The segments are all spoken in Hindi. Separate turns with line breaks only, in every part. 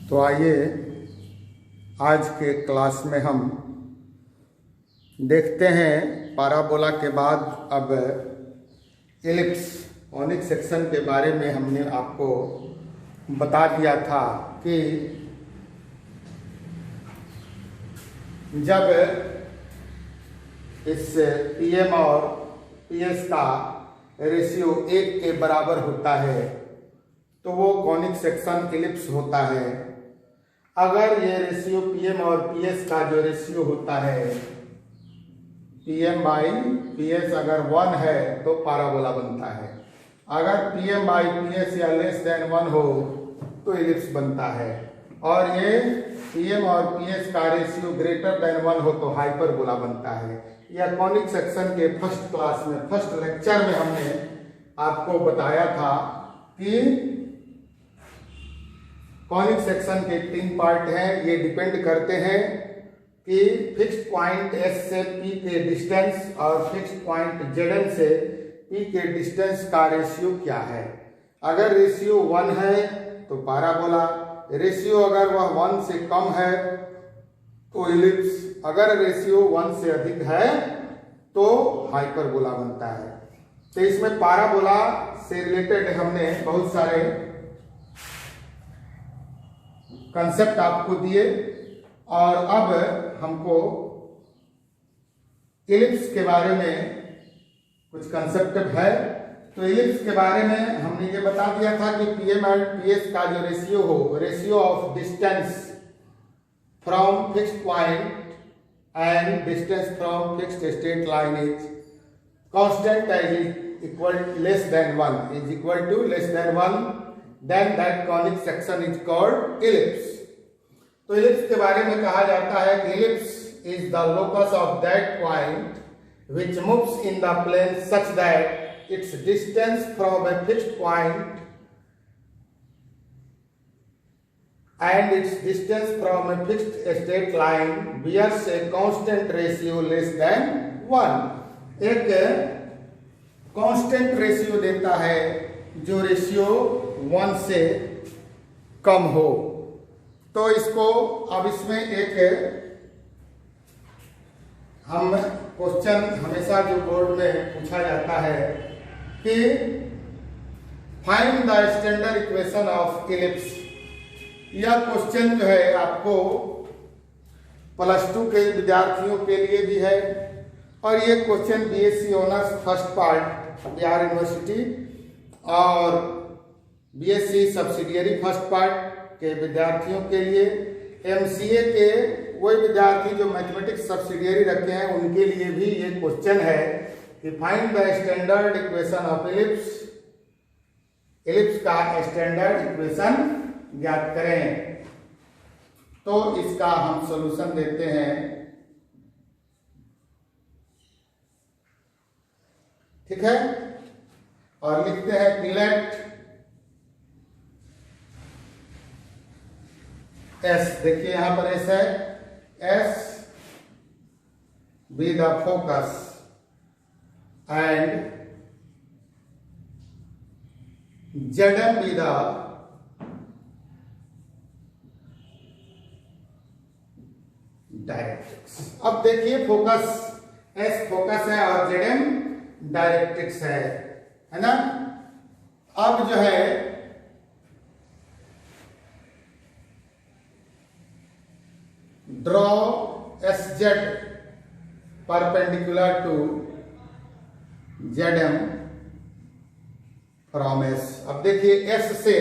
तो आइए आज के क्लास में हम देखते हैं पाराबोला के बाद अब एलिप्स कॉनिक सेक्शन के बारे में हमने आपको बता दिया था कि जब इस पीएम और पीएस का रेशियो 1 के बराबर होता है तो वो कॉनिक सेक्शन एलिप्स होता है। अगर ये रेशियो पीएम और पीएस का जो रेशियो होता है पीएम बाई पीएस अगर 1 है तो पाराबोला बनता है। अगर पीएम बाई पीएस या लेस देन 1 हो तो एलिप्स बनता है। और ये पीएम और पीएस का रेशियो ग्रेटर देन 1 हो तो हाइपरबोला बनता है। यह कॉनिक सेक्शन के फर्स्ट क्लास में फर्स्ट लेक्चर में हमने आपको बताया था कि कॉनिक सेक्शन के 3 पार्ट हैं। ये डिपेंड करते हैं कि फिक्स्ड पॉइंट S से P के डिस्टेंस और फिक्स्ड पॉइंट ZN से P के डिस्टेंस का रेशियो क्या है। अगर रेशियो 1 है तो पाराबोला, रेशियो अगर वह 1 से कम है तो एलिप्स, अगर रेशियो 1 से अधिक है तो हाइपरबोला बनता है। तो इसमें पाराबोला से रिलेटेड हमने बहुत सारे कंसेप्ट आपको दिए और अब हमको एलिप्स के बारे में कुछ कंसेप्ट है। तो एलिप्स के बारे में हमने ये बता दिया था कि पीएम और पीएस का जो रेशियो हो, ratio of distance from fixed point and distance from fixed straight line is constant is equal less than 1 is equal to less than 1, then that conic section is called ellipse। तो ellipse के बारे में कहा जाता है कि ellipse is the locus of that point which moves in the plane such that its distance from a fixed point and its distance from a fixed straight line bears a constant ratio less than 1। एक constant ratio देता है जो रेशियो 1 से कम हो। तो इसको अब इसमें एक हम क्वेश्चन हमेशा जो बोर्ड में पूछा जाता है कि find the standard equation of ellipse. यह क्वेश्चन जो है आपको +2 के विद्यार्थियों के लिए भी है और ये question BSc honours first part Bihar university और बीएससी सब्सिडियरी फर्स्ट पार्ट के विद्यार्थियों के लिए, एमसीए के वही विद्यार्थी जो मैथमेटिक्स सब्सिडियरी रखे हैं उनके लिए भी ये क्वेश्चन है कि find the standard equation of ellipse. Ellipse का स्टैंडर्ड इक्वेशन ज्ञात करें। तो इसका हम सॉल्यूशन देते हैं। ठीक है, और लिखते हैं लेट S, देखिए यहां पर S है, S be the focus and ZM be the directrix. अब देखिए फोकस S फोकस है और ZM डायरेक्ट्रिक्स है ना। अब जो है draw SZ perpendicular to ZM from S। अब देखिए S से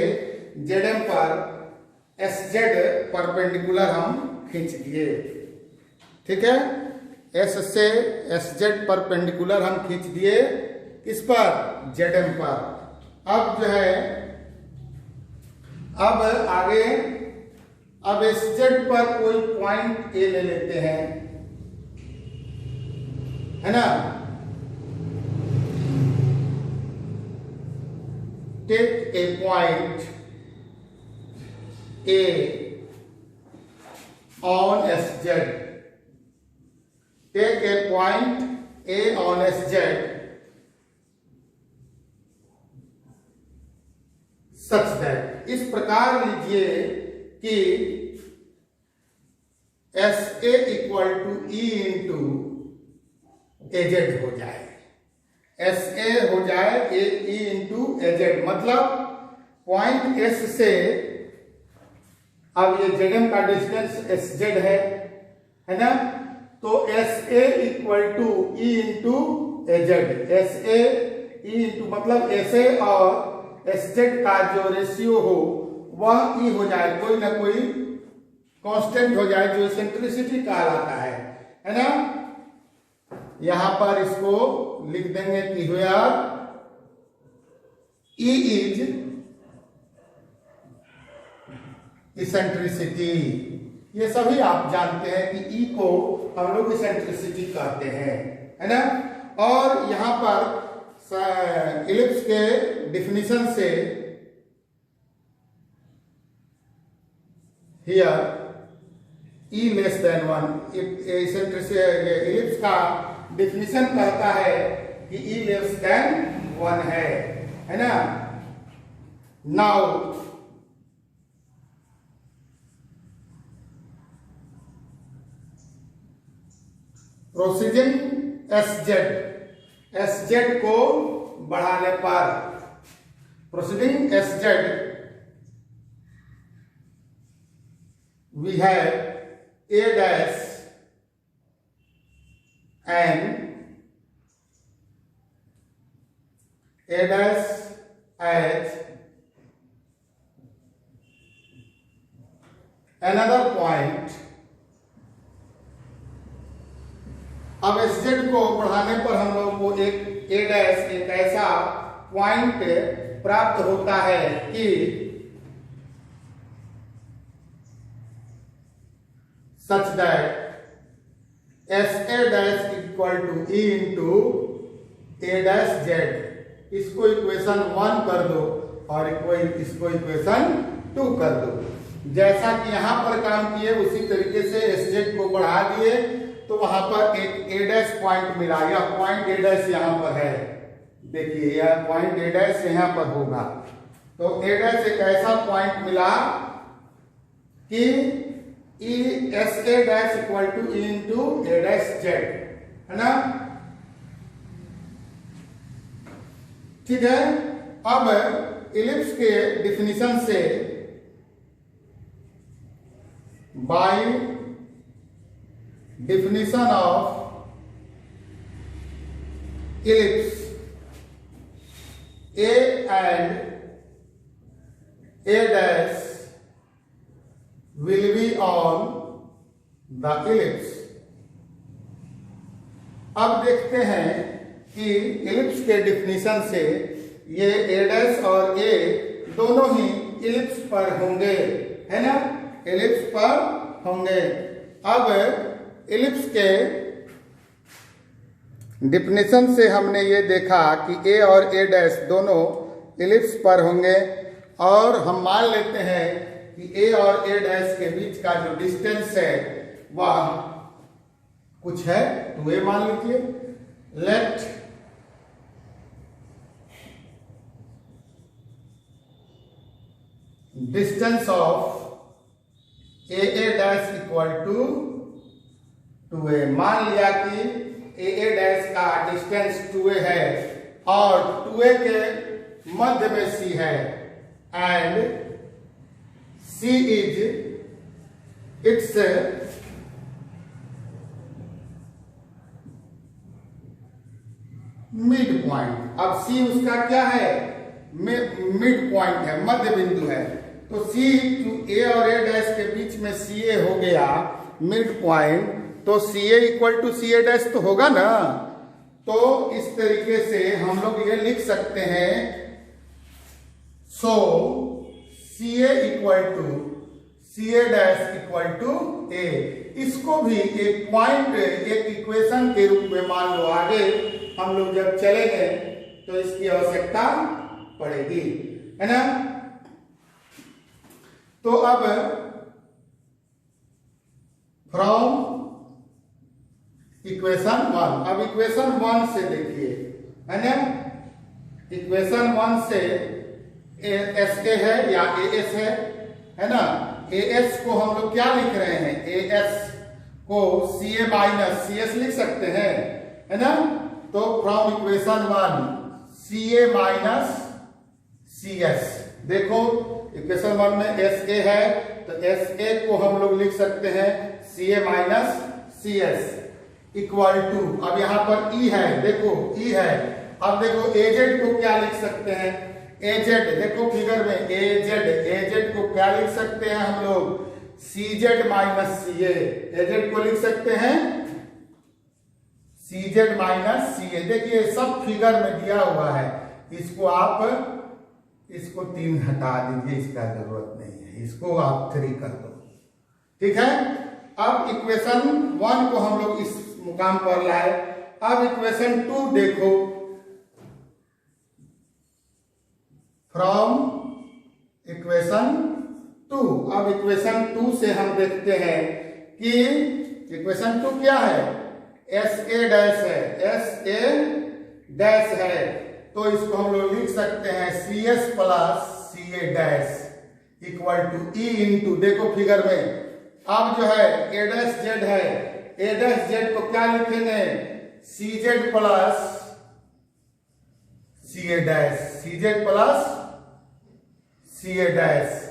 ZM पर SZ परपेंडिकुलर हम खींच दिए। ठीक है, S से SZ परपेंडिकुलर हम खींच दिए, किस पर, ZM पर। अब जो है अब आगे अब SZ पर कोई पॉइंट A ले लेते हैं, है ना। Take a point A on SZ। Take a point A on SZ such that, इस प्रकार लीजिए कि S A equal to E into AZ हो जाए, एस ए हो जाए ई इंटू एजेड, मतलब पॉइंट एस से अब ये जेड का डिस्टेंस एस जेड है ना, तो S A equal to E into AZ, S A E into मतलब एस ए और एस जेड का जो रेशियो हो वह ई हो जाए, कोई ना कोई कांस्टेंट हो जाए जो इसेंट्रिसिटी कहलाता है ना। यहां पर इसको लिख देंगे कि वेयर ई इज इसेंट्रिसिटी, ये सभी आप जानते हैं कि ई को हम लोग इसेंट्रिसिटी कहते हैं, है ना। और यहां पर इलिप्स के डिफिनीशन से here E less than one, ellipse का डिफिनीशन कहता है कि ई लेस देन वन है ना। नाउ प्रोसीडिंग एस जेड को बढ़ाने पर, proceeding S Z we have a dash and a dash as another point। अब एस जेड को बढ़ाने पर हम लोग को एक ए डैश, एक ऐसा पॉइंट प्राप्त होता है कि such that S A dash equal to E into A dash Z, इसको इक्वेशन 1 कर दो और इसको इक्वेशन 2 कर दो। जैसा कि यहां पर काम किए उसी तरीके से एस जेड को बढ़ा दिए तो वहां पर एक ए डैश पॉइंट मिला, यह पॉइंट ए डैश यहां पर है, देखिए यह पॉइंट ए डैश यहां पर होगा, तो ए डैश एक ऐसा पॉइंट मिला कि E S A dash equal to E into A dash Z, है ना। ठीक है, अब इलिप्स के डिफिनीशन से by definition of ellipse, A and A dash will be on the ellipse. अब देखते हैं कि इलिप्स के डिफिनीशन से ये ए डैश और ए दोनों ही इलिप्स पर होंगे, है ना, इलिप्स पर होंगे। अब इलिप्स के डिफिनीशन से हमने ये देखा कि ए और ए डैश दोनों इलिप्स पर होंगे और हम मान लेते हैं कि ए और ए डैश के बीच का जो डिस्टेंस है वह कुछ है, तो ये मान लीजिए। Let distance of A dash equal to 2a, मान लिया कि ए डैश का डिस्टेंस 2a है और 2a के मध्य में c है and c is it's mid point. अब c उसका क्या है, मिड पॉइंट है, मध्य बिंदु है, तो c ए और ए डैश के बीच में ca हो गया मिड पॉइंट, तो ca equal to C A dash तो होगा ना। तो इस तरीके से हम लोग ये लिख सकते हैं, so ca equal to C A dash equal to a। इसको भी एक पॉइंट, एक इक्वेशन के रूप में मान लो, आगे हम लोग जब चलेंगे तो इसकी आवश्यकता पड़ेगी, है ना। तो अब फ्रॉम इक्वेशन 1, अब इक्वेशन 1 से देखिए, है ना, इक्वेशन 1 से एस ए है या ए एस है ना, एस को हम लोग क्या लिख रहे हैं, एस को सी ए माइनस सी एस लिख सकते हैं, है ना। तो from equation 1 C A minus C S, देखो इक्वेशन 1 में एस ए है तो एस ए को हम लोग लिख सकते हैं C A minus C S equal to, अब यहां पर ई है, देखो ई है, अब देखो एजेड को क्या लिख सकते हैं, एजेड, देखो फिगर में एजेड को क्या लिख सकते हैं हम लोग, सी जेड माइनस सी ए, एजेड को लिख सकते हैं सी जेड माइनस सी ए। देखिए सब फिगर में दिया हुआ है, इसको आप इसको 3 हटा दीजिए, इसका जरूरत नहीं है, इसको आप 3 कर दो, ठीक है। अब इक्वेशन 1 को हम लोग इस मुकाम पर लाए, अब इक्वेशन 2 देखो, फ्रॉम इक्वेशन 2, अब इक्वेशन 2 से हम देखते हैं कि इक्वेशन 2 क्या है, एस ए डैश है, एस ए डैश है, तो इसको हम लोग लिख सकते हैं C S plus C A dash equal to E into, देखो फिगर में अब जो है ए डैश जेड है, ए डैश जेड को क्या लिखेंगे, C Z plus C A dash, C Z plus C A dash,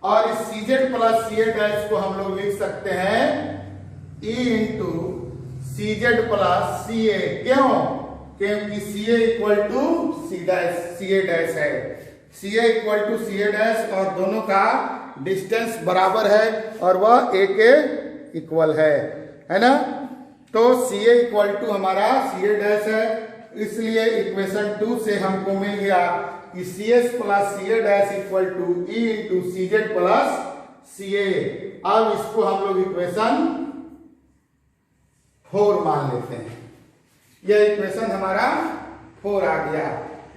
और इस C Z plus C A dash को हम लोग लिख सकते हैं E into C Z plus C A, क्यों, क्योंकि C A equal to C dash, C A dash है, C A equal to C A dash और दोनों का डिस्टेंस बराबर है और वह ए के इक्वल है ना। तो सी ए इक्वल टू हमारा सी ए डैश है, इसलिए इक्वेशन 2 से हमको मिल गया कि C S plus C A dash equal to E into C Z plus C A. अब इसको हम लोग इक्वेशन 4 मान लेते हैं, यह इक्वेशन हमारा 4 आ गया।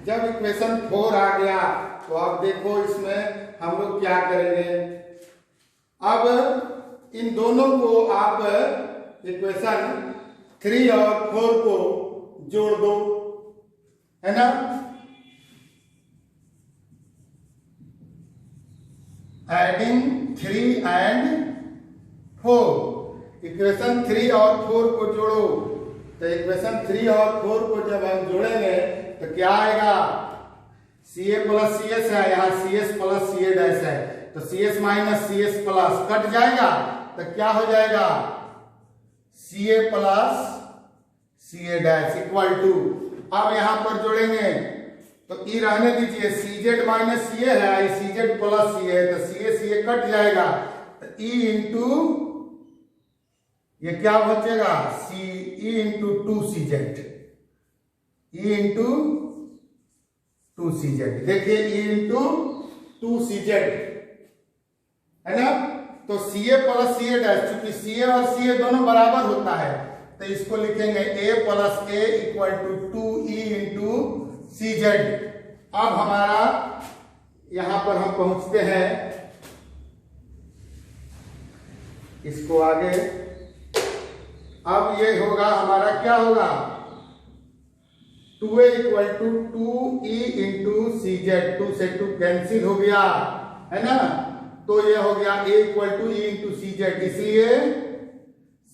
जब इक्वेशन 4 आ गया तो अब देखो इसमें हम लोग क्या करेंगे, अब इन दोनों को आप इक्वेशन 3 और 4 को जोड़ दो, है ना। एडिंग 3 एंड 4, इक्वेशन 3 और 4 को जोड़ो, तो इक्वेशन 3 और 4 को जब हम जोड़ेंगे तो क्या आएगा, सी ए प्लस सी एस है, यहाँ C S plus C A dash है, तो C S minus C S plus cut जाएगा तो क्या हो जाएगा, C A plus C A dash equal to, अब यहां पर जोड़ेंगे तो ई रहने दीजिए, सी जेड माइनस सी ए है, सी जेड प्लस सी ए, तो सी ए कट जाएगा, तो ई इंटू ये क्या बचेगा, सी ई इंटू 2 सी जेड, ई इंटू 2 सी जेड, देखिए ई इंटू 2 सी जेड, है ना। तो सी A plus C A dash, चूंकि सी ए और सी ए दोनों बराबर होता है तो इसको लिखेंगे A plus A equal to 2 E into C Z. अब हमारा यहां पर हम पहुंचते हैं, इसको आगे, अब ये होगा हमारा क्या होगा, 2a equal to 2e into C Z, 2 से 2 कैंसिल हो गया, है ना। तो ये हो गया a equal to e into C Z, इसलिए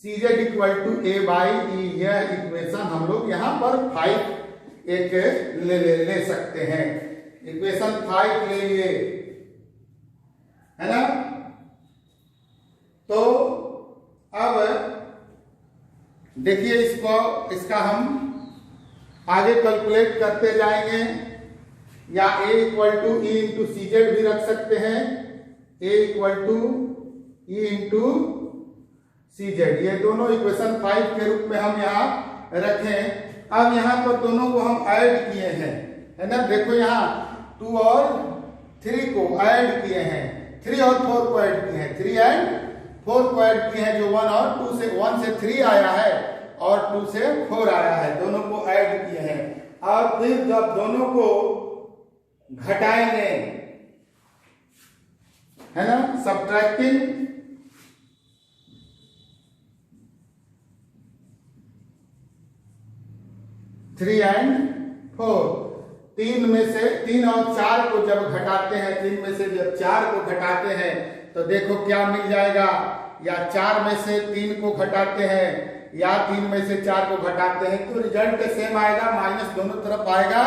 C Z equal to a by E. यह इक्वेशन हम लोग यहां पर 5 एक ले सकते हैं, इक्वेशन 5 ले लिए, है ना। तो अब देखिए इसका हम आगे कैलकुलेट करते जाएंगे, या a equal to E into C Z भी रख सकते हैं, a equal to E into C Z, ये दोनों इक्वेशन 5 के रूप में हम यहाँ रखें। अब यहाँ पर दोनों को हम ऐड किए हैं, है ना, देखो यहाँ 2 और 3 को ऐड किए हैं, 3 और 4 को ऐड किए हैं, 3 एंड 4 को ऐड किए हैं, जो 1 और 2 से 1 से 3 आया है और 2 से 4 आया है, दोनों को ऐड किए हैं। और फिर जब दोनों को घटाएंगे, है ना, सब्ट्रैक्टिंग 3 एंड 4, 3 में से 3 और 4 को जब घटाते हैं, 3 में से जब 4 को घटाते हैं तो देखो क्या मिल जाएगा, या 4 में से 3 को घटाते हैं या 3 में से 4 को घटाते हैं तो रिजल्ट सेम आएगा, माइनस दोनों तरफ आएगा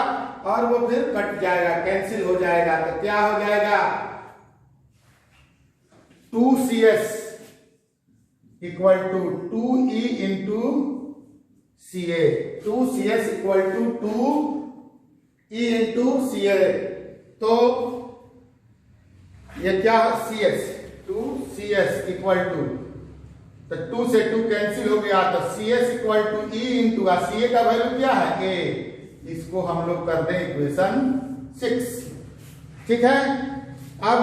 और वो फिर कट जाएगा, कैंसिल हो जाएगा। तो क्या हो जाएगा, 2CS equal to 2E into CA, 2CS equal to 2E into CA। तो ये क्या CS, 2CS इक्वल टू, तो 2 से 2 कैंसिल हो गया, तो CS equal to E into CA का वैल्यू क्या है A, इसको हम लोग कर दें इक्वेशन 6। ठीक है, अब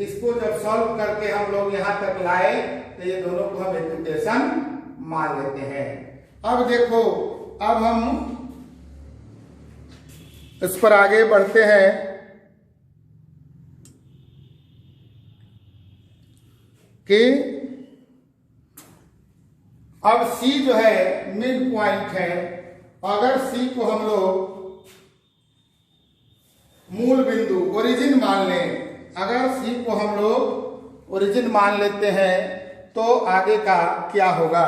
इसको जब सॉल्व करके हम लोग यहां तक लाए तो ये दोनों को हम इक्वेशन मान लेते हैं। अब देखो, अब हम इस पर आगे बढ़ते हैं कि अब C जो है मिड पॉइंट है, अगर C को हम लोग मूल बिंदु ओरिजिन मान लें, अगर C को हम लोग ओरिजिन मान लेते हैं तो आगे का क्या होगा,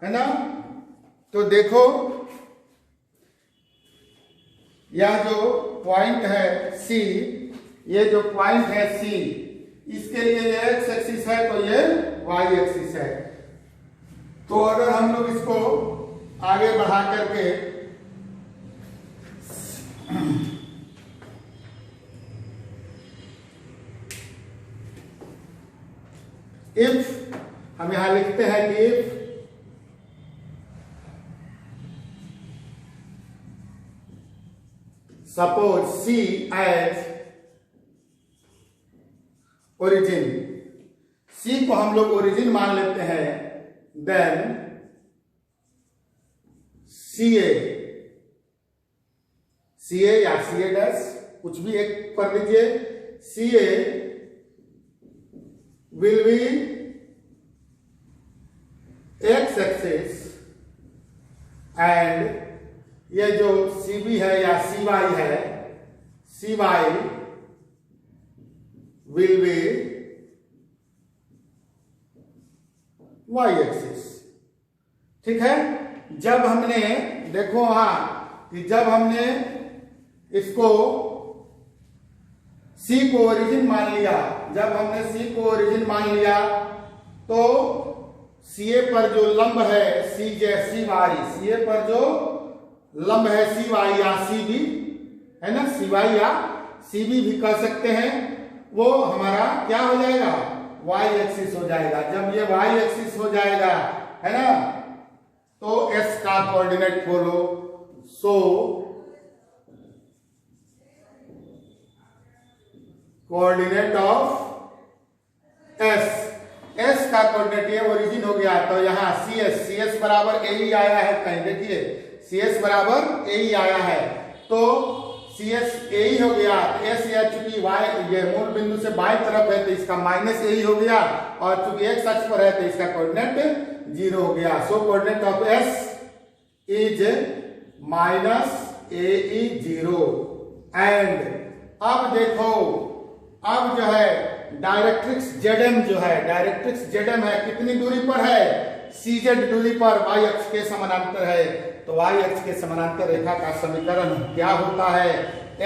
है ना। तो देखो यह जो पॉइंट है C, ये जो पॉइंट है C, इसके लिए ये एक्स एक्सिस है तो ये वाई एक्सिस है। तो अगर हम लोग इसको आगे बढ़ा करके इफ हम यहां लिखते हैं कि if suppose C as origin, C को हम लोग ओरिजिन मान लेते हैं, देन CA या CA डैश कुछ भी एक कर दीजिए, CA will be X axis and ये जो CB है या CY है, CY will be y axis. ठीक है, जब हमने देखो वहां कि जब हमने इसको C को ओरिजिन मान लिया, जब हमने C को ओरिजिन मान लिया तो CA पर जो लंब है CY, CA पर जो लंब है CY या CB है ना, CY या CB भी कह सकते हैं, वो हमारा क्या हो जाएगा, y एक्सिस हो जाएगा। जब ये y एक्सिस हो जाएगा, है ना, तो s का कोऑर्डिनेट खोलो, सो कोऑर्डिनेट ऑफ s का कोऑर्डिनेट ये ओरिजिन हो गया, तो यहाँ CS बराबर ए ही आया है, कहीं देखिए CS बराबर ए ही आया है, तो CS ए ही हो गया, S या चूंकि y ये मूल बिंदु से बाएं तरफ है तो इसका माइनस ए ही हो गया, और चूंकि x अक्ष पर है तो इसका कोऑर्डिनेट 0 हो गया। So coordinate of S is minus A E 0। And अब देखो, अब जो है डायरेक्ट्रिक्स ZM जो है, डायरेक्ट्रिक्स ZM है कितनी दूरी पर है, CZ दूरी पर y अक्ष के समानांतर है, तो y अक्ष के समानांतर रेखा का समीकरण क्या होता है,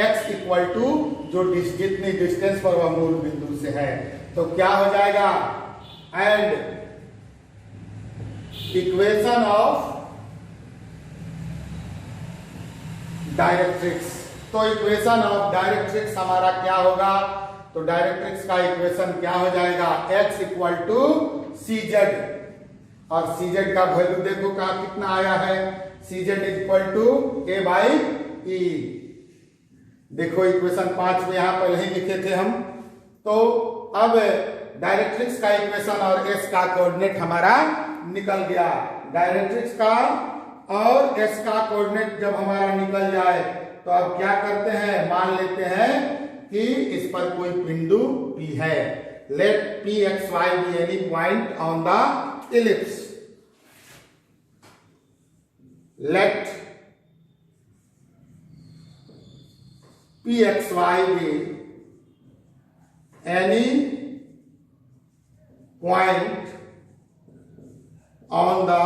x इक्वल टू जो जितनी डिस्टेंस पर वह मूल बिंदु से है, तो क्या हो जाएगा, एंड इक्वेशन ऑफ डायरेक्ट्रिक्स। तो इक्वेशन ऑफ डायरेक्ट्रिक्स हमारा क्या होगा, तो डायरेक्ट्रिक्स का इक्वेशन क्या हो जाएगा, x इक्वल टू CZ, और CZ का वैल्यू देखो का कितना आया है, CZ equal to A by E। देखो इक्वेशन 5 में यहां पहले ही लिखे थे हम। तो अब डायरेक्ट्रिक्स का इक्वेशन और S का कोऑर्डिनेट हमारा निकल गया। डायरेक्ट्रिक्स का और S का कोऑर्डिनेट जब हमारा निकल जाए तो अब क्या करते हैं, मान लेते हैं कि इस पर कोई बिंदु P है। Let Pxy be any point on the ellipse. Let Pxy be any point on the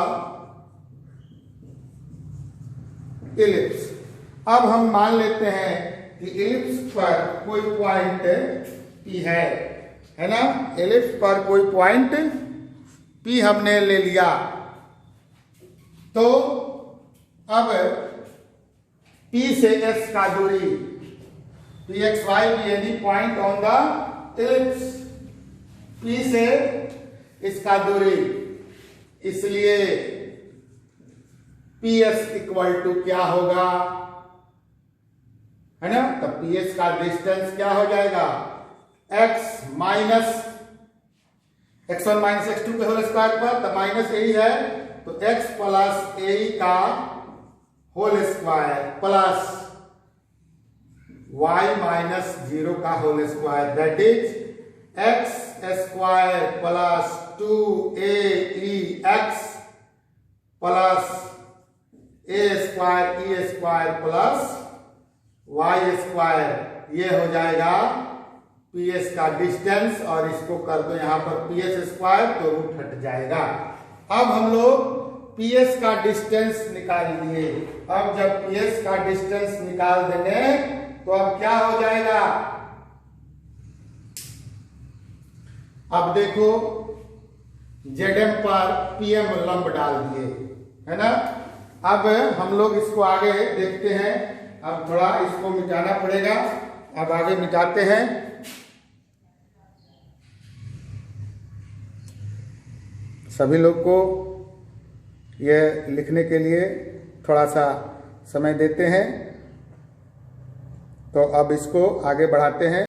ellipse। अब हम मान लेते हैं कि एलिप्स पर कोई पॉइंट P है ना, एलिप्स पर कोई पॉइंट P हमने ले लिया। तो अब P से S का दूरी Pxy be any point on the ellipse, P से इसका दूरी, इसलिए PS इक्वल टू क्या होगा, है ना। तो PS का डिस्टेंस क्या हो जाएगा, x minus x1 minus x2 के होल स्क्वायर पर, तो माइनस यही है, तो x प्लस ए का whole square plus y minus 0 का whole square, that is x square plus 2aex plus a square e square plus y square, ये हो जाएगा PS का डिस्टेंस। और इसको कर दो यहां पर PS स्क्वायर, तो रूट हट जाएगा। अब हम लोग PS का डिस्टेंस निकाल लिए। अब जब PS का डिस्टेंस निकाल देंगे तो अब क्या हो जाएगा, अब देखो ZM पर PM लंब डाल दिए, है ना। अब हम लोग इसको आगे देखते हैं। अब थोड़ा इसको मिटाना पड़ेगा, अब आगे मिटाते हैं। सभी लोग को यह लिखने के लिए थोड़ा सा समय देते हैं। तो अब इसको आगे बढ़ाते हैं।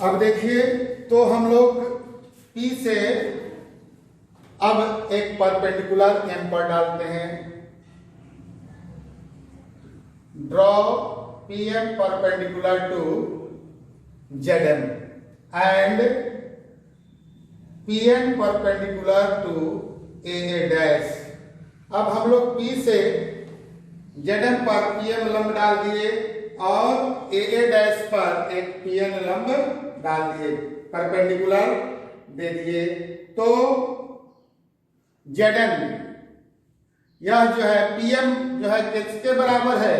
अब देखिए, तो हम लोग P से अब एक परपेंडिकुलर M पर डालते हैं। Draw PM perpendicular to ZM and PM perpendicular to AA dash. अब हम लोग P से ZM पर PM लंब डाल दिए और AA डैश पर एक PM लंब डाल दिए, परपेंडिकुलर दे दिए। तो ZM यह जो है PM जो है किसके बराबर है,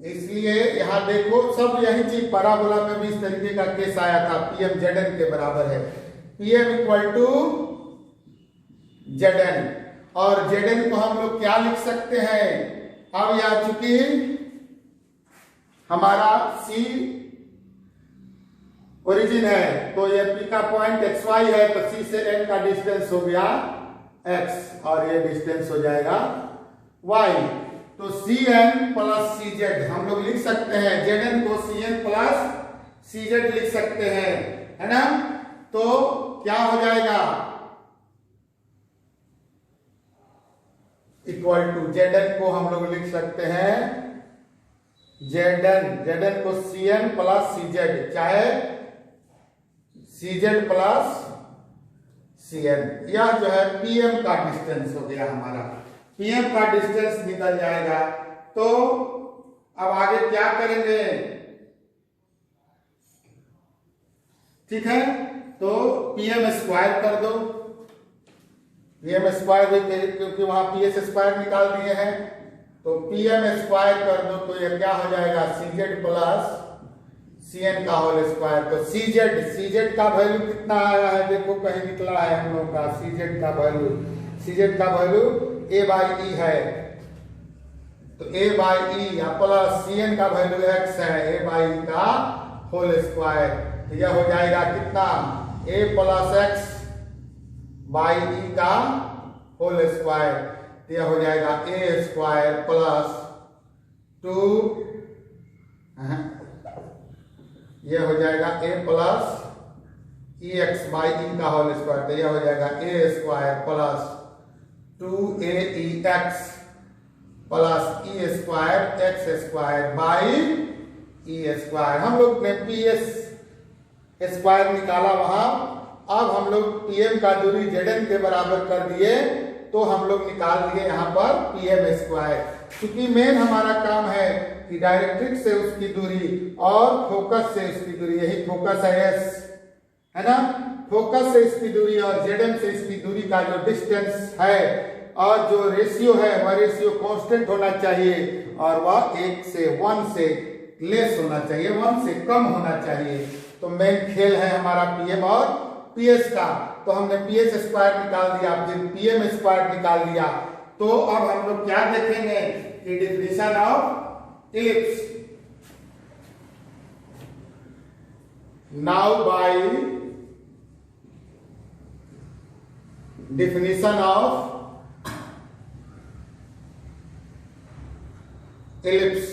इसलिए यहां देखो सब यही चीज पैराबोला में भी इस तरीके का केस आया था, PM ZN के बराबर है, PM इक्वल टू ZN। और ZN को हम लोग क्या लिख सकते हैं, अब यह चूंकि हमारा C ओरिजिन है, तो ये P का पॉइंट XY है, तो C से N का डिस्टेंस हो गया X और ये डिस्टेंस हो जाएगा Y। तो CN प्लस CZ हम लोग लिख सकते हैं, ZN को CN प्लस CZ लिख सकते हैं, है ना। तो क्या हो जाएगा, इक्वल टू ZN को हम लोग लिख सकते हैं ZN को CN प्लस CZ, चाहे CZ प्लस CN। यह जो है PM का डिस्टेंस हो गया हमारा, PM का डिस्टेंस निकल जाएगा। तो अब आगे क्या करेंगे, ठीक है, तो PM स्क्वायर कर दो, PM स्क्वायर क्योंकि वहां PS स्क्वायर निकाल दिए हैं, तो PM स्क्वायर कर दो, तो यह क्या हो जाएगा CZ प्लस CN का होल स्क्वायर। तो CZ का वैल्यू कितना आया है, देखो कहीं निकला है हम लोग का CZ का वैल्यू A बाई E है, तो A बाई E या प्लस CN का वैल्यू X है, A बाई E का होल स्क्वायर। तो यह हो जाएगा कितना, A plus X by E का होल स्क्वायर, तो यह हो जाएगा A स्क्वायर प्लस 2, यह हो जाएगा A plus EX by E का होल स्क्वायर, तो यह हो जाएगा A square plus 2AEX plus E square X square by E square. हम लोग ने PS स्क्वायर निकाला वहां, अब हम लोग PM का दूरी ZN के बराबर कर दिए, तो हम लोग निकाल दिए यहां पर PM स्क्वायर। क्योंकि मेन हमारा काम है कि डायरेक्ट्रिक्स से उसकी दूरी और फोकस से उसकी दूरी, यही फोकस है एस, है ना। फोकस से इसकी दूरी और जेडएम से इसकी दूरी का जो डिस्टेंस है और जो रेशियो है वह रेशियो कांस्टेंट होना चाहिए और वह 1 से लेस होना चाहिए, 1 से कम होना चाहिए। तो मेन खेल है हमारा पीएम और पीएस का। तो हमने पीएस स्क्वायर निकाल दिया, फिर पीएम स्क्वायर निकाल दिया। तो अब हम लोग क्या देखेंगे कि definition of ellipse. Now by definition of ellipse.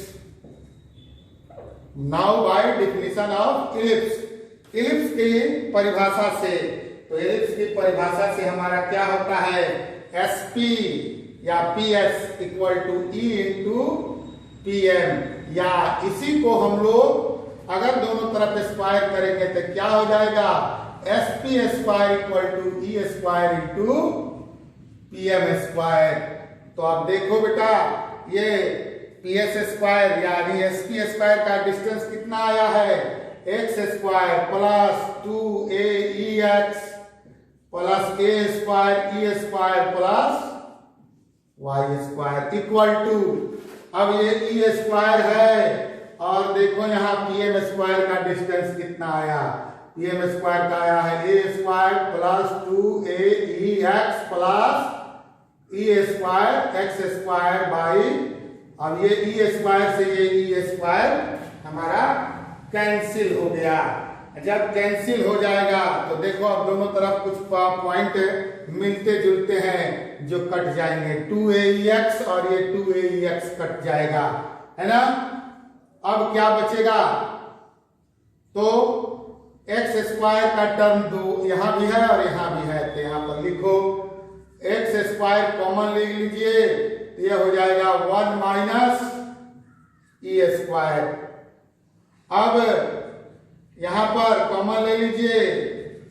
Now by definition of ellipse. ellipse की परिभाषा से, तो ellipse की परिभाषा से हमारा क्या होता है, SP या PS equal to E into PM, या इसी को हम लोग अगर दोनों तरफ स्क्वायर करेंगे तो क्या हो जाएगा, SP square equal to E square into PM square. तो आप देखो बेटा, ये PS स्क्वायर यानी SP स्क्वायर का डिस्टेंस कितना आया है, x square plus 2AEX plus A square E square plus Y square equal to, अब ये E स्क्वायर है और देखो यहाँ PM स्क्वायर का डिस्टेंस कितना आया, पीएम स्क्वायर का आया है A square plus 2AEX plus E square X square by, अब ये E स्क्वायर से ये E स्क्वायर हमारा कैंसिल हो गया। जब कैंसिल हो जाएगा तो देखो अब दोनों तरफ कुछ पॉइंट मिलते जुलते हैं जो कट जाएंगे, 2AEX और ये 2AEX कट जाएगा, है ना। अब क्या बचेगा, तो एक्स स्क्वायर का टर्म दो यहां भी है और यहां भी है, तो यहां पर लिखो एक्स स्क्वायर कॉमन ले लीजिए, तो यह हो जाएगा 1 माइनस E स्क्वायर। अब यहां पर कॉमन ले लीजिए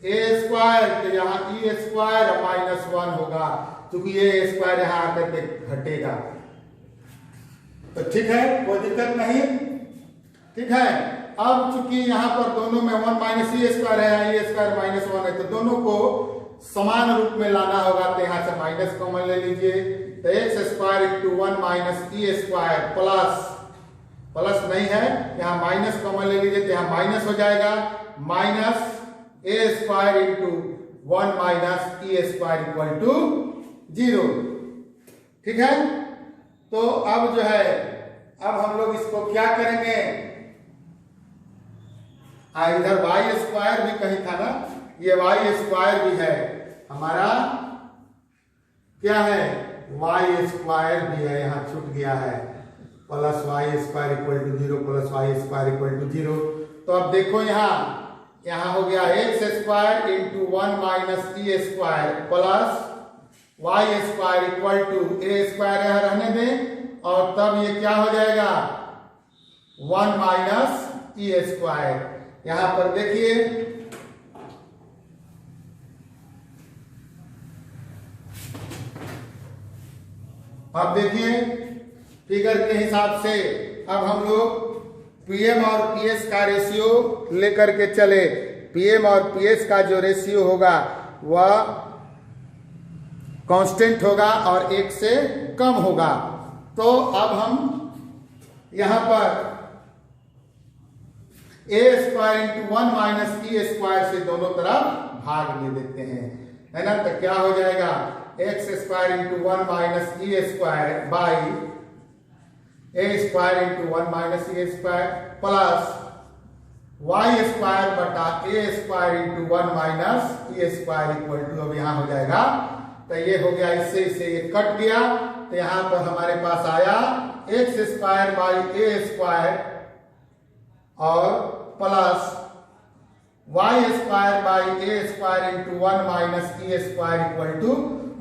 A स्क्वायर, तो यहाँ E स्क्वायर -1 होगा, क्योंकि ये स्क्वायर यहां आकर के घटेगा। तो ठीक है, कोई दिक्कत नहीं, ठीक है। अब चूंकि यहाँ पर दोनों में 1 माइनस E स्क्वायर है, E स्क्वायर -1 है, तो दोनों को समान रूप में लाना होगा, तो यहाँ से माइनस कॉमन ले लीजिए, तो x square into 1 minus E square plus नहीं है, यहाँ माइनस कॉमन ले लीजिए, तो यहाँ माइनस हो जाएगा, minus A square into 1 minus E square equal to 0, ठीक है। तो अब जो है, अब हम लोग इसको क्या करेंगे, इधर y स्क्वायर भी कहीं था ना, ये y स्क्वायर भी है हमारा, क्या है y स्क्वायर भी है, यहाँ छूट गया है, plus y square equal to 0 plus y square equal to 0। तो अब देखो यहाँ हो गया X square into 1 minus E square plus y square equal to A square यहाँ रहने दें, और तब ये क्या हो जाएगा 1 माइनस E स्क्वायर। यहां पर देखिए, अब देखिए फिगर के हिसाब से अब हम लोग पीएम और पीएस का रेशियो लेकर के चले। पीएम और पीएस का जो रेशियो होगा वह कांस्टेंट होगा और 1 से कम होगा। तो अब हम यहां पर A square into 1 minus E square से दोनों तरफ भाग ले देते हैं, है ना। तो क्या हो जाएगा, X square into 1 minus E square by A square into 1 minus E square plus y square बटा A square into 1 minus E square equal to, अब यहाँ हो जाएगा, तो ये हो गया, इससे ये कट गया, तो यहाँ पर हमारे पास आया X square by A square और plus y square by A square into 1 minus E square equal to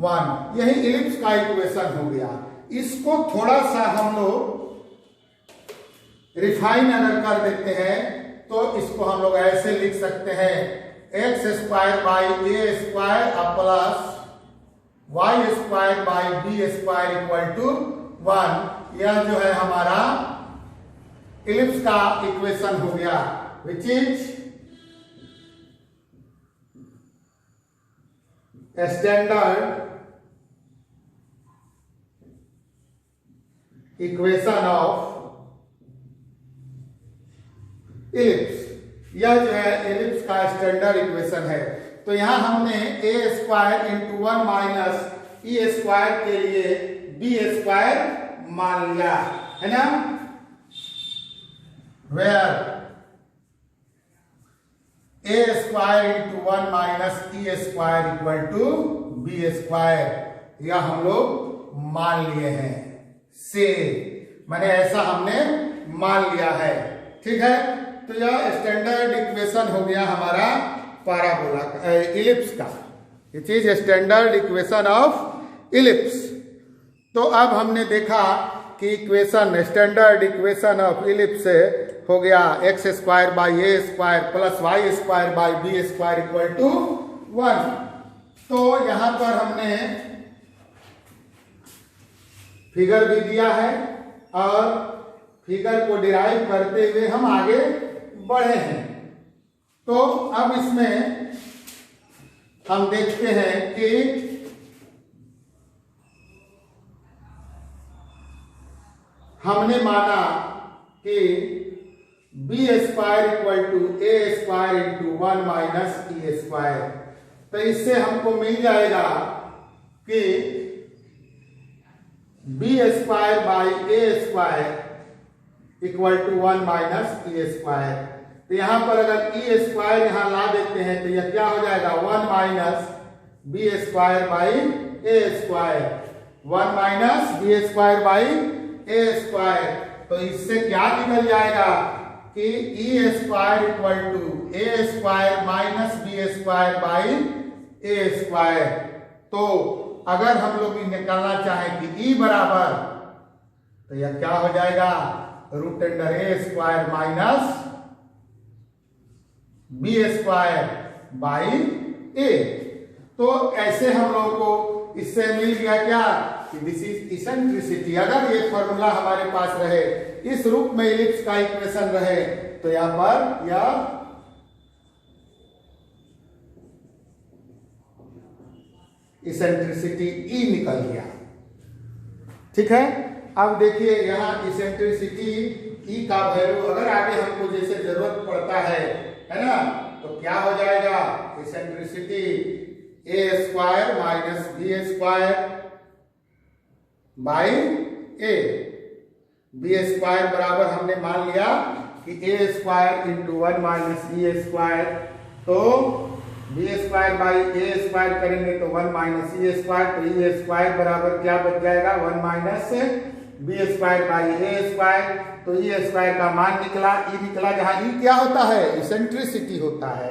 1। यही इलिप्स का इक्वेशन हो गया। इसको थोड़ा सा हम लोग रिफाइन अगर कर देते हैं तो इसको हम लोग ऐसे लिख सकते हैं, X square by A square plus y square by B square equal to 1। यह जो है हमारा इलिप्स का इक्वेशन हो गया, which is standard equation of ellipse. यह जो है इलिप्स का स्टैंडर्ड इक्वेशन है। तो यहां हमने A square into 1 minus E square के लिए बी स्क्वायर मान लिया है ना, where A square into 1 minus E square equal to B square, यह हम लोग मान लिए हैं से, मैंने ऐसा हमने मान लिया है। ठीक है, तो यह स्टैंडर्ड इक्वेशन हो गया हमारा पैराबोला का, इलिप्स का। It is standard equation of ellipse. तो अब हमने देखा कि equation standard equation of ellipse हो गया X square by A square plus Y square by B square equal to 1। तो यहां पर हमने फिगर भी दिया है और फिगर को डिराइव करते हुए हम आगे बढ़े हैं। तो अब इसमें हम देखते हैं कि हमने माना कि B square equal to A square into 1 minus E square. तो इससे हमको मिल जाएगा कि B square by A square equal to 1 minus E square. तो यहां पर अगर ई स्क्वायर यहां ला देते हैं तो यह क्या हो जाएगा 1 minus B square by A square, 1 minus B square by A square. तो इससे क्या निकल जाएगा कि E square equal to A square minus B square by A square. तो अगर हम लोग निकालना चाहें कि ई बराबर, तो यह क्या हो जाएगा root under A square minus B square by A. तो ऐसे हम लोगों को इससे मिल गया क्या कि दिस इज इसेंट्रिसिटी। अगर ये फॉर्मूला हमारे पास रहे, इस रूप में इलिप्स का इक्वेशन रहे, तो यहां पर यह इसेंट्रिसिटी ई निकल गया। ठीक है, अब देखिए यहाँ इसेंट्रिसिटी ई का वैल्यू अगर आगे हमको जैसे जरूरत पड़ता है ना, तो क्या हो जाएगा eccentricity A square minus B square by A. B square बराबर हमने मान लिया कि A square into 1 minus B square. तो B square by A square करेंगे तो 1 माइनस ई स्क्वायर। तो ई स्क्वायर बराबर क्या बच जाएगा 1 minus B square by A square. तो ई स्क्वायर का मान निकला, ई निकला, जहां ई क्या होता है इसेंट्रिसिटी होता है।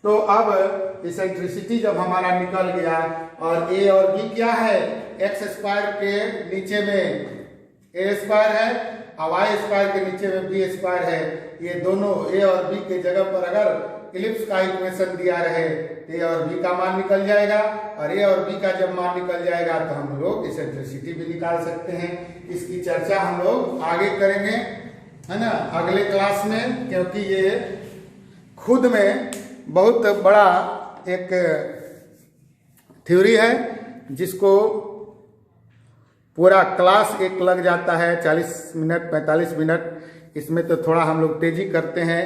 तो अब इसेंट्रिसिटी जब हमारा निकल गया और ए और बी क्या है, एक्स स्क्वायर के नीचे में ए स्क्वायर है और वाई स्क्वायर के नीचे में बी स्क्वायर है। ये दोनों ए और बी के जगह पर अगर इलिप्स का इक्वेशन दिया रहे, ए और बी का मान निकल जाएगा और ए और बी का जब मान निकल जाएगा तो हम लोग इसेंट्रिसिटी भी निकाल सकते हैं। इसकी चर्चा हम लोग आगे करेंगे, है ना, अगले क्लास में, क्योंकि ये खुद में बहुत बड़ा एक थ्योरी है जिसको पूरा क्लास एक लग जाता है 40 मिनट 45 मिनट। इसमें तो थोड़ा हम लोग तेजी करते हैं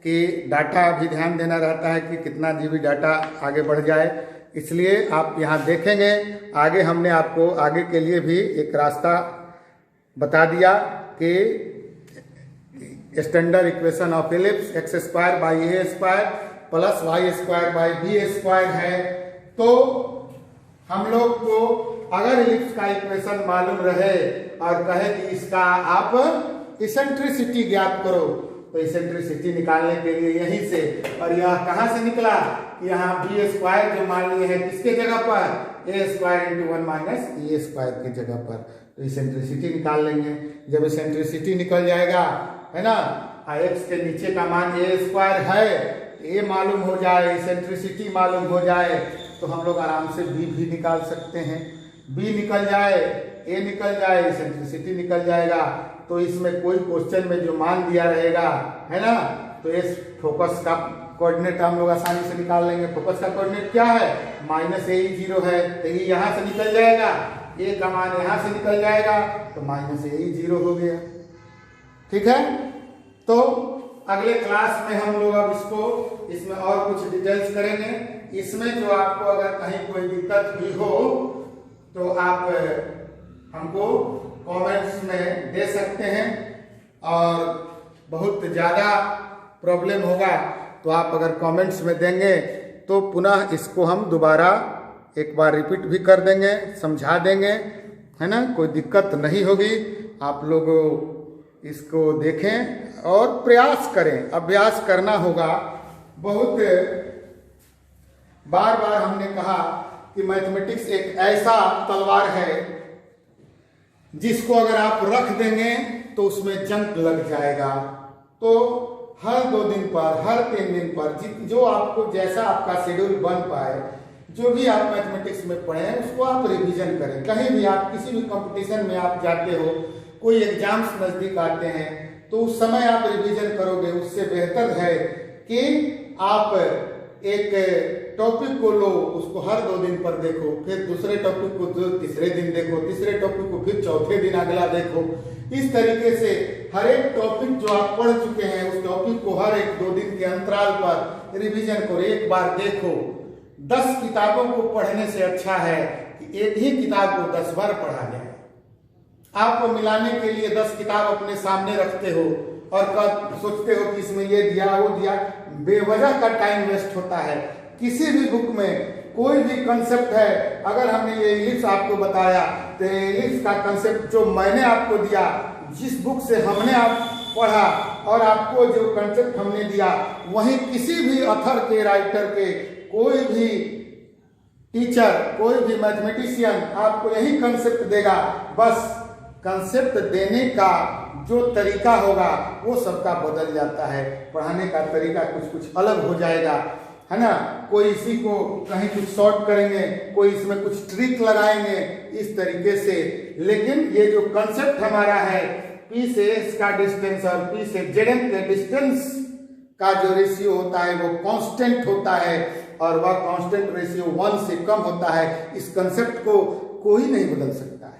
कि डाटा भी ध्यान देना रहता है कि कितना जीबी डाटा आगे बढ़ जाए, इसलिए आप यहाँ देखेंगे। आगे हमने आपको आगे के लिए भी एक रास्ता बता दिया कि standard equation of ellipse X square by A square plus Y square by B square है। तो हम लोग को अगर इलिप्स का इक्वेशन मालूम रहे और कहे कि इसका आप इसेंट्रिसिटी ज्ञात करो, तो इसेंट्रिसिटी निकालने के लिए यहीं से, और यह कहां से निकला कि यहाँ बी स्क्वायर जो मान लिए हैं किसके जगह पर ए square into 1 minus E square की जगह पर, तो इसेंट्रिसिटी निकाल लेंगे। जब इसेंट्रिसिटी निकल जाएगा, है ना, एक्स के नीचे का मान ए स्क्वायर है, ए मालूम हो जाए, इसेंट्रिसिटी मालूम हो जाए, तो हम लोग आराम से बी भी निकाल सकते हैं। बी निकल जाए ए निकल जाए, इसेंट्रिसिटी निकल जाएगा। तो इसमें कोई क्वेश्चन में जो मान दिया रहेगा, है ना, तो इस फोकस का कोऑर्डिनेट हम लोग आसानी से निकाल लेंगे। फोकस का कोऑर्डिनेट क्या है, -AE0 है, तो ये यहाँ से निकल जाएगा, ए का मान यहाँ से निकल जाएगा, तो -AE0 हो गया। ठीक है, तो अगले क्लास में हम लोग अब इसमें और कुछ डिटेल्स करेंगे। इसमें जो आपको अगर कहीं कोई दिक्कत हुई हो तो आप हमको कमेंट्स में दे सकते हैं, और बहुत ज़्यादा प्रॉब्लम होगा तो आप अगर कमेंट्स में देंगे तो पुनः इसको हम दोबारा एक बार रिपीट भी कर देंगे, समझा देंगे, है ना, कोई दिक्कत नहीं होगी। आप लोग इसको देखें और प्रयास करें, अभ्यास करना होगा। बहुत बार बार हमने कहा कि मैथमेटिक्स एक ऐसा तलवार है जिसको अगर आप रख देंगे तो उसमें जंग लग जाएगा। तो हर 2 दिन पर, हर 3 दिन पर जो आपको जैसा आपका शेड्यूल बन पाए, जो भी आप मैथमेटिक्स में पढ़े हैं उसको आप रिवीजन करें। कहीं भी आप किसी भी कंपटीशन में आप जाते हो, कोई एग्जाम्स नजदीक आते हैं, तो उस समय आप रिवीजन करोगे। उससे बेहतर है कि आप एक टॉपिक को लो, उसको हर 2 दिन पर देखो, फिर दूसरे टॉपिक को तीसरे दिन देखो, तीसरे टॉपिक को फिर चौथे दिन अगला देखो। इस तरीके से हर एक टॉपिक जो आप पढ़ चुके हैं उस टॉपिक को हर 1-2 दिन के अंतराल पर रिवीजन करो, एक बार देखो। 10 किताबों को पढ़ने से अच्छा है कि एक ही किताब को 10 बार पढ़ा जाए। आपको मिलाने के लिए 10 किताब अपने सामने रखते हो और सोचते हो कि इसमें ये दिया वो दिया, बेवजह का टाइम वेस्ट होता है। किसी भी बुक में कोई भी कंसेप्ट है, अगर हमने ये इलिप्स आपको बताया तो इलिप्स का कंसेप्ट जो मैंने आपको दिया, जिस बुक से हमने आप पढ़ा और आपको जो कंसेप्ट हमने दिया, वहीं किसी भी ऑथर के, राइटर के, कोई भी टीचर, कोई भी मैथमेटिशियन आपको यही कंसेप्ट देगा। बस कंसेप्ट देने का जो तरीका होगा वो सबका बदल जाता है, पढ़ाने का तरीका कुछ अलग हो जाएगा, है ना। कोई इसी को कहीं कुछ शॉर्ट करेंगे, कोई इसमें कुछ ट्रिक लगाएंगे, इस तरीके से। लेकिन ये जो कंसेप्ट हमारा है, P से S का डिस्टेंस और P से ZM के डिस्टेंस का जो रेशियो होता है वो कांस्टेंट होता है, और वह कांस्टेंट रेशियो 1 से कम होता है। इस कंसेप्ट को कोई नहीं बदल सकता है।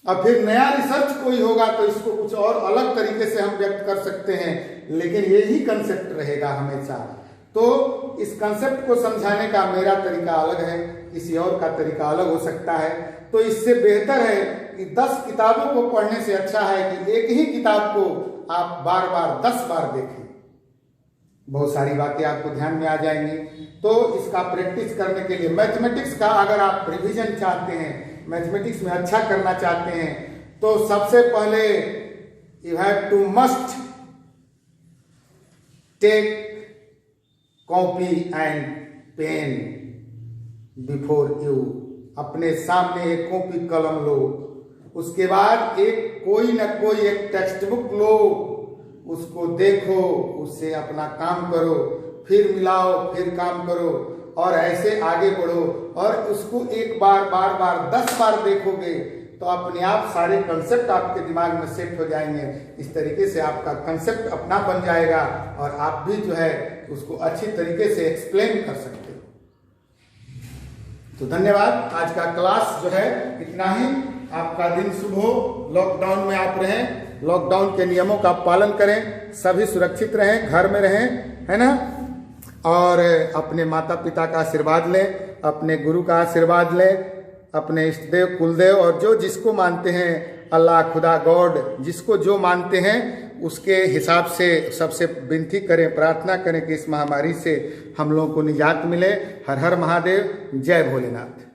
अब फिर नया रिसर्च कोई होगा तो इसको कुछ और अलग तरीके से हम व्यक्त कर सकते हैं, लेकिन यही कंसेप्ट रहेगा हमेशा। तो इस कंसेप्ट को समझाने का मेरा तरीका अलग है, किसी और का तरीका अलग हो सकता है। तो इससे बेहतर है कि 10 किताबों को पढ़ने से अच्छा है कि एक ही किताब को आप बार बार 10 बार देखें। बहुत सारी बातें आपको ध्यान में आ जाएंगी। तो इसका प्रैक्टिस करने के लिए मैथमेटिक्स का अगर आप रिवीजन चाहते हैं, मैथमेटिक्स में अच्छा करना चाहते हैं, तो सबसे पहले you have to must take copy and pen before you. अपने सामने एक कॉपी कलम लो, उसके बाद कोई ना कोई एक टेक्स्ट बुक लो, उसको देखो, उससे अपना काम करो, फिर मिलाओ, फिर काम करो, और ऐसे आगे बढ़ो। और उसको एक बार, बार 10 बार देखोगे तो अपने आप सारे कंसेप्ट आपके दिमाग में सेट हो जाएंगे। इस तरीके से आपका कंसेप्ट अपना बन जाएगा और आप भी जो है उसको अच्छी तरीके से एक्सप्लेन कर सकते हो। तो धन्यवाद। आज का क्लास जो है इतना ही। आपका दिन शुभ हो। लॉकडाउन में आप रहें, लॉकडाउन के नियमों का पालन करें, सभी सुरक्षित रहें, घर में रहें, है ना। और अपने माता पिता का आशीर्वाद लें, अपने गुरु का आशीर्वाद लें, अपने इष्ट देव, कुलदेव और जो जिसको मानते हैं, अल्लाह, खुदा, गॉड, जिसको जो मानते हैं उसके हिसाब से सबसे विनती करें, प्रार्थना करें कि इस महामारी से हम लोगों को निजात मिले। हर हर महादेव, जय भोलेनाथ।